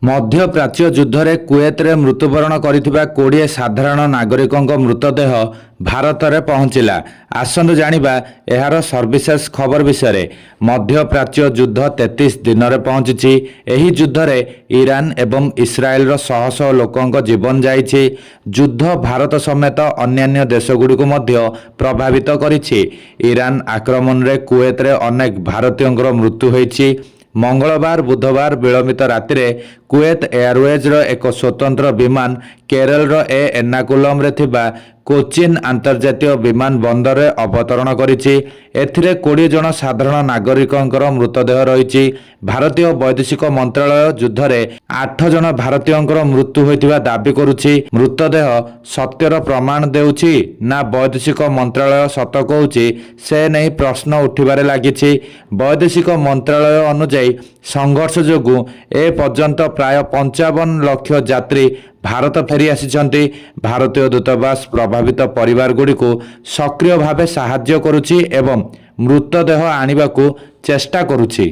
ମଧ୍ୟପ୍ରାଚ୍ୟ ଯୁଦ୍ଧରେ କୁଏତରେ ମୃତ୍ୟୁବରଣ କରିଥିବା 20 ସାଧାରଣ ନାଗରିକଙ୍କ ମୃତଦେହ ଭାରତରେ ପହଞ୍ଚିଲା। ଆସନ୍ତୁ ଜାଣିବା ଏହାର ସର୍ବିଶେଷ ଖବର ବିଷୟରେ। ମଧ୍ୟପ୍ରାଚ୍ୟ ଯୁଦ୍ଧ 33 ଦିନରେ ପହଞ୍ଚିଛି। ଏହି ଯୁଦ୍ଧରେ ଇରାନ ଏବଂ ଇସ୍ରାଏଲର ଶହ ଶହ ଲୋକଙ୍କ ଜୀବନ ଯାଇଛି। ଯୁଦ୍ଧ ଭାରତ ସମେତ ଅନ୍ୟାନ୍ୟ ଦେଶଗୁଡ଼ିକୁ ମଧ୍ୟ ପ୍ରଭାବିତ କରିଛି। ଇରାନ ଆକ୍ରମଣରେ କୁଏତରେ ଅନେକ ଭାରତୀୟଙ୍କର ମୃତ୍ୟୁ ହୋଇଛି। ମଙ୍ଗଳବାର ବୁଧବାର ବିଳମ୍ବିତ ରାତିରେ କୁଏତ ଏୟାରୱେଜର ଏକ ସ୍ୱତନ୍ତ୍ର ବିମାନ କେରଳର ଏର୍ଣ୍ଣାକୁଲମରେ ଥିବା କୋଚିନ୍ ଆନ୍ତର୍ଜାତୀୟ ବିମାନ ବନ୍ଦରରେ ଅବତରଣ କରିଛି। ଏଥିରେ 20 ଜଣ ସାଧାରଣ ନାଗରିକଙ୍କର ମୃତଦେହ ରହିଛି। ଭାରତୀୟ ବୈଦେଶିକ ମନ୍ତ୍ରଣାଳୟ ଯୁଦ୍ଧରେ 8 ଜଣ ଭାରତୀୟଙ୍କର ମୃତ୍ୟୁ ହୋଇଥିବା ଦାବି କରୁଛି। ମୃତଦେହ ସତ୍ୟର ପ୍ରମାଣ ଦେଉଛି ନା ବୈଦେଶିକ ମନ୍ତ୍ରଣାଳୟ ସତ କହୁଛି ସେ ନେଇ ପ୍ରଶ୍ନ ଉଠିବାରେ ଲାଗିଛି। ବୈଦେଶିକ ମନ୍ତ୍ରଣାଳୟ ଅନୁଯାୟୀ ସଂଘର୍ଷ ଯୋଗୁଁ ଏ ପର୍ଯ୍ୟନ୍ତ ପ୍ରାୟ 55 ଲକ୍ଷ ଯାତ୍ରୀ ଭାରତ ଫେରି ଆସିଛନ୍ତି। ଭାରତୀୟ ଦୂତାବାସ ପ୍ରଭାବିତ ପରିବାରଗୁଡ଼ିକୁ ସକ୍ରିୟ ଭାବେ ସାହାଯ୍ୟ କରୁଛି ଏବଂ ମୃତଦେହ ଆଣିବାକୁ ଚେଷ୍ଟା କରୁଛି।